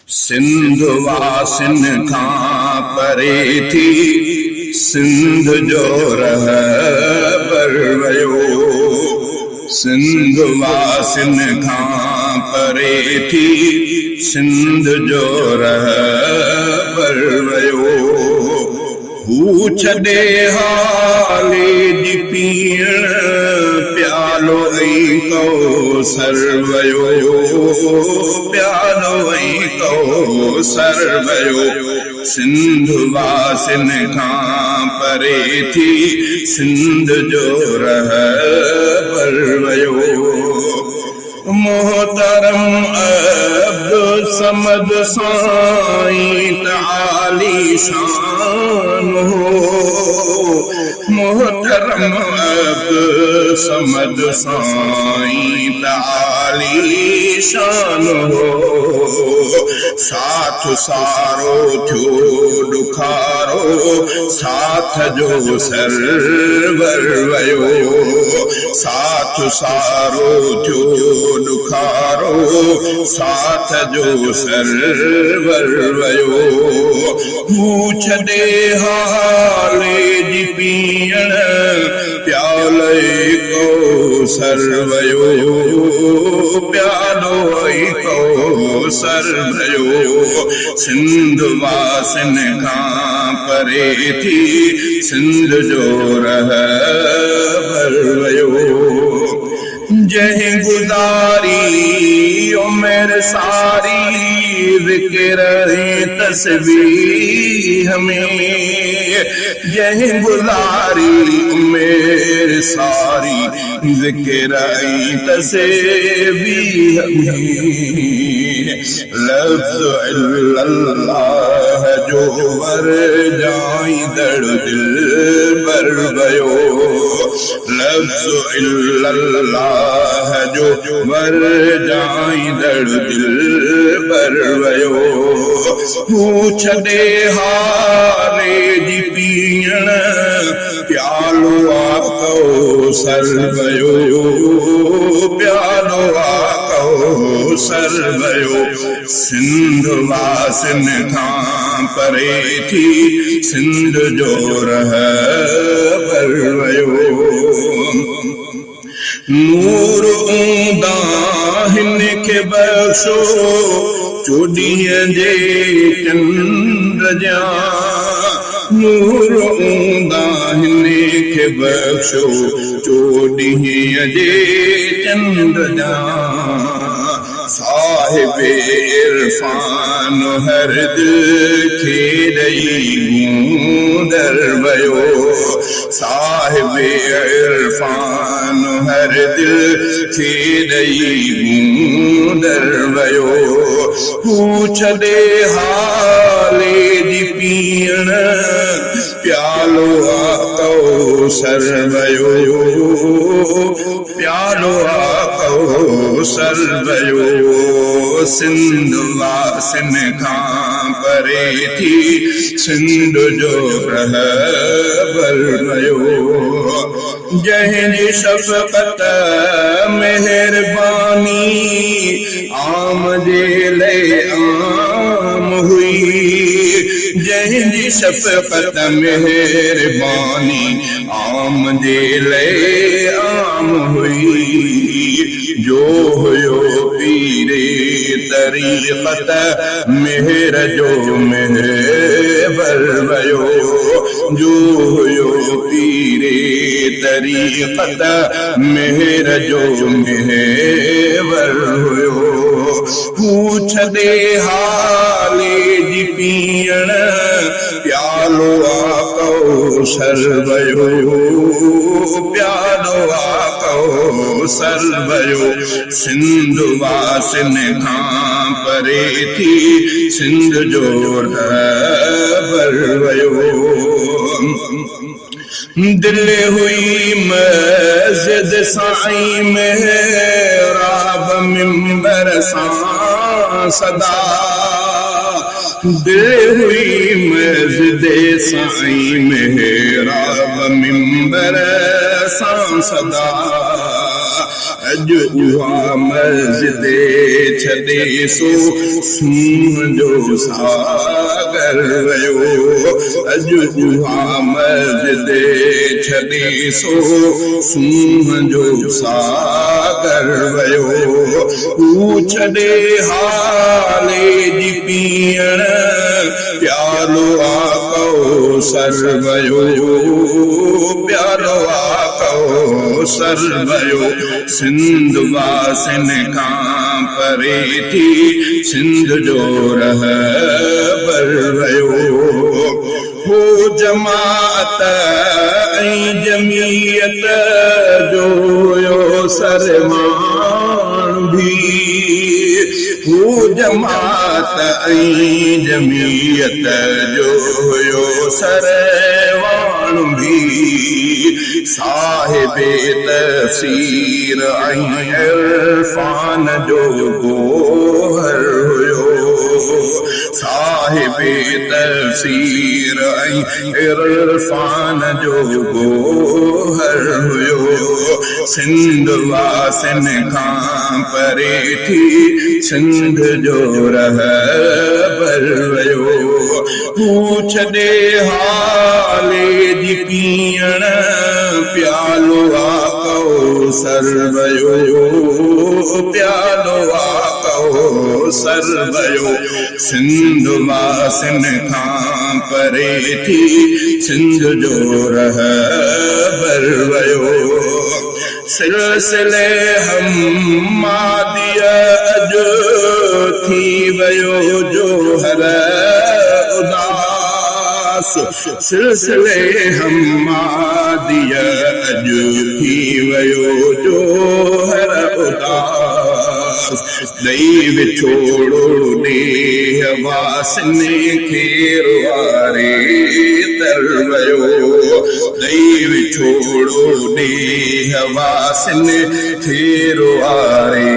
सिंध वासिन खां परे थी सिंध जो रहबर वयो। सिंध वासिन खां परे थी सिंध जो रहबर वयो। हू छॾे हाले जी पीअण प्यालो ऐं कौसर वयो। प्यालो ऐं कौसर वयो। सिंध वासिन खां परे थी सिंध जो रहबर वयो। मोहतरम अब्दुल समद साईं ताली शान हो। मोहतरम अब्दुल समद साईं ताली शान हो। साथ सारो थियो ॾुखारो साथ जो सरवर वयो। साथ सारो थियो ॾुखारो साथ जो सरवर वयो। हू छॾे हाले जी पीअण प्याले कौसर वयो। प्यालो ऐं कौसर वयो। सिंध वासिन खां परे थी सिंध जो रहबर वयो। जंहिं गुज़ारी उमिर सारी ज़िक्र तस्बीह में। जंहिं गुज़ारी उमिर सारी ज़िक्र तस्बीह में। लफ्ज़ अल्लाह जो वर जाईंदड़ दिल पर वयो। लफ्ज़ अल्लाह जो वर जाईंदड़ दिल पर वयो। हू छॾे हाले जी पीअण प्यालो कौसर वयो। प्यालो कौसर वयो। सिंध वासिन खां परे थी सिंध जो रहबर वयो। नूर ऊंदा हिन खे बख़्शो चोॾींहं जे चंड जा। नूर ऊंदा हिन खे बख़्शो चोॾींहं जे चंड जा। साहिब इरफान हर दिल खे ॾेई गूंदर वयो। साहिब इरफान हर दिल खे ॾेई गूंदर वयो। हू छॾे हाले जी पीअण प्यालो कौसर वयो। प्यालो कौसर वयो। सिंध वासिन खां परे थी सिंध जो रहबर वयो। जंहिंजी शफ़क़त मेहरबानी आम जे लाइ आम हुई। जंहिंजी शफ़क़त मेहरबानी आम जे लाइ आम हुई। जो हुयो पीरे तरीक़त मेहर जो महबर वयो। जो हुयो पीरे तरीक़त मेहर जो महबर हुयो। हू छॾे हाले जी पीअण प्यालो कौसर वयो। प्यालो कौसर वयो। सिंध वासिन खां परे थी सिंध जो रहबर वयो। दिल हुई मस्जिद साईं मेहराब मिंबर सां सदा। दिल हुई मस्जिद साईं मेहराब मिंबर सां सदा। अज उहा मस्जिद छॾे सो सूंह जो सागर वयो अज उहा मस्जिद छॾे सो सूंह जो सागर वयो तू छॾे हाले जी पीअण प्यालो आको सरवयो प्यालो आको सरवयो सिंध वासिन खां परे थी सिंध जो रहबर वयो हो जमात ऐं जमीयत जो सरमान भी हो जमात ऐं जमीयत जो सरवान भी साहिबे तफसीर ऐं इरफान जो गोहर हुयो साहिबे तफसीर ऐं इरफान जो गोहर हुयो सिंध वासिन खां परे थी सिंध जो रहबर वयो तू छॾे हाले जी पीअण प्यालो आको सरवयो प्यालो आको सरवयो सिंध वासिन खां परे थी सिंध जो रहबर वयो सिलसिले हम्मादिया अज थी वयो जोहर उदास सिलसिले हम्मादिया अज थी वयो जोहर उदास दई विछोड़ो ॾेह वासिन खे वारे तर वयो दई विछोड़ो ॾेह वासिन खे वारे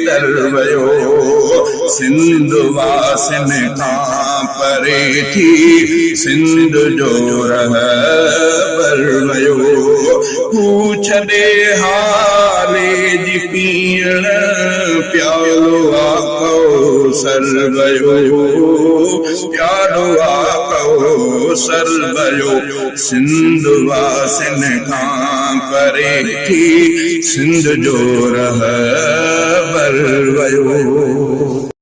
तर वयो सिंध वासिन खां परे थी सिंध जो रहबर वयो तू छॾे हाले जी पीअण प्यालो आको सरवयो प्यालो आको सरवयो सिंध वासिन खां परे थी सिंध जो रहबर वयो।